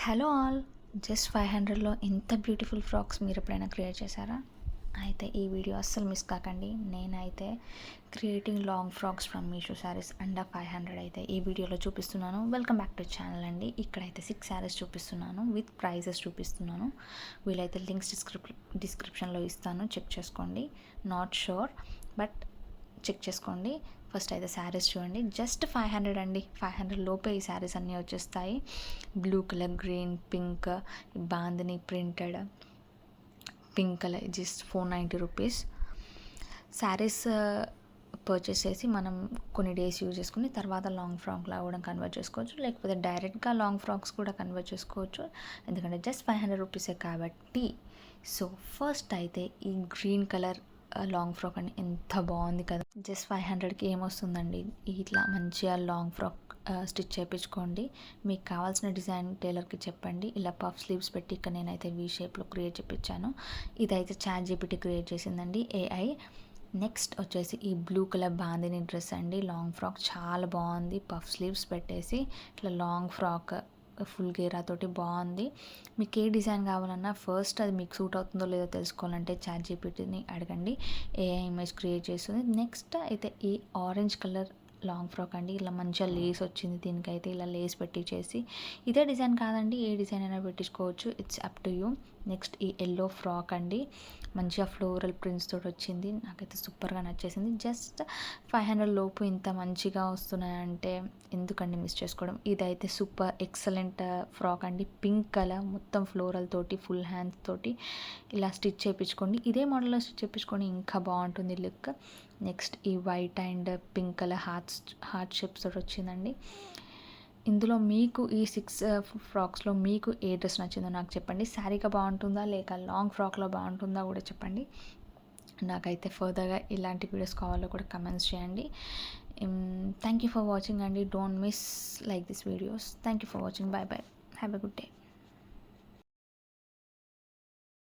Hello all, just 500లో ఇంత beautiful frocks మీరు ఎప్పుడైనా క్రియేట్ చేశారా? అయితే ఈ వీడియో అస్సలు మిస్ కాకండి. నేనైతే creating long frocks from Meesho saris under 500 అయితే ఈ వీడియోలో చూపిస్తున్నాను. వెల్కమ్ బ్యాక్ టు ఛానల్ అండి. ఇక్కడైతే 6 శారీస్ చూపిస్తున్నాను, విత్ ప్రైజెస్ చూపిస్తున్నాను. వీలైతే లింక్స్ డిస్క్రిప్షన్లో ఇస్తాను, చెక్ చేసుకోండి. నాట్ షూర్ బట్ చెక్ చేసుకోండి. ఫస్ట్ అయితే శారీస్ చూడండి, జస్ట్ 500 అండి. 500 లోపే ఈ శారీస్ అన్నీ వచ్చేస్తాయి. Blue colour, green, pink, bandhani printed pink colour, just 490 rupees. Saris purchase చేసి మనం కొన్ని డేస్ యూజ్ చేసుకుని తర్వాత లాంగ్ ఫ్రాక్లా కూడా కన్వర్ట్ చేసుకోవచ్చు, లేకపోతే డైరెక్ట్గా లాంగ్ ఫ్రాక్స్ కూడా కన్వర్ట్ చేసుకోవచ్చు, ఎందుకంటే జస్ట్ 500 రూపీసే కాబట్టి. సో ఫస్ట్ అయితే ఈ గ్రీన్ కలర్ లాంగ్ ఫ్రాక్ అండి, ఎంత బాగుంది కదా. జస్ట్ 500కి ఏమొస్తుందండి, ఇట్లా మంచిగా లాంగ్ ఫ్రాక్ స్టిచ్ చేయించుకోండి. మీకు కావాల్సిన డిజైన్ టైలర్కి చెప్పండి. ఇలా పఫ్ స్లీవ్స్ పెట్టి ఇక్కడ నేనైతే వీ షేప్లో క్రియేట్ చేయించాను. ఇదైతే ChatGPT క్రియేట్ చేసిందండి, AI. నెక్స్ట్ వచ్చేసి ఈ బ్లూ కలర్ బాందిని డ్రెస్ అండి, లాంగ్ ఫ్రాక్ చాలా బాగుంది. పఫ్ స్లీవ్స్ పెట్టేసి ఇట్లా లాంగ్ ఫ్రాక్ ఫుల్ గేరాతోటి బాగుంది. మీకు ఏ డిజైన్ కావాలన్నా ఫస్ట్ అది మీకు సూట్ అవుతుందో లేదో తెలుసుకోవాలంటే ChatGPTని అడగండి, AI ఇమేజ్ క్రియేట్ చేస్తుంది. నెక్స్ట్ అయితే ఈ ఆరెంజ్ కలర్ లాంగ్ ఫ్రాక్ అండి, ఇలా మంచిగా లేస్ వచ్చింది. దీనికైతే ఇలా లేస్ పెట్టించేసి, ఇదే డిజైన్ కాదండి, ఏ డిజైన్ అయినా పెట్టించుకోవచ్చు, it's up to you. Next ఈ ఎల్లో ఫ్రాక్ అండి, మంచిగా ఫ్లోరల్ ప్రింట్స్ తోటి వచ్చింది. నాకైతే సూపర్గా నచ్చేసింది. జస్ట్ 500 లోపు ఇంత మంచిగా వస్తున్నాయంటే ఎందుకండి మిస్ చేసుకోవడం. ఇదైతే సూపర్ ఎక్సలెంట్ ఫ్రాక్ అండి, పింక్ కలర్, మొత్తం ఫ్లోరల్ తోటి ఫుల్ హ్యాండ్స్ తోటి ఇలా స్టిచ్ చేయించుకోండి. ఇదే మోడల్లో స్టిచ్ చేయించుకొని ఇంకా బాగుంటుంది లుక్. నెక్స్ట్ ఈ white and pink colour heart shapes తోటి వచ్చిందండి. ఇందులో మీకు ఈ 6 ఫ్రాక్స్లో మీకు ఏ డ్రెస్ నచ్చిందో నాకు చెప్పండి. శారీగా బాగుంటుందా లేక లాంగ్ ఫ్రాక్లో బాగుంటుందా కూడా చెప్పండి. నాకైతే ఫర్దర్గా ఇలాంటి వీడియోస్ కావాలో కూడా కమెంట్స్ చేయండి. థ్యాంక్ యూ ఫర్ వాచింగ్ అండి. Don't miss like this videos. Thank you for watching. By by. Have a good day.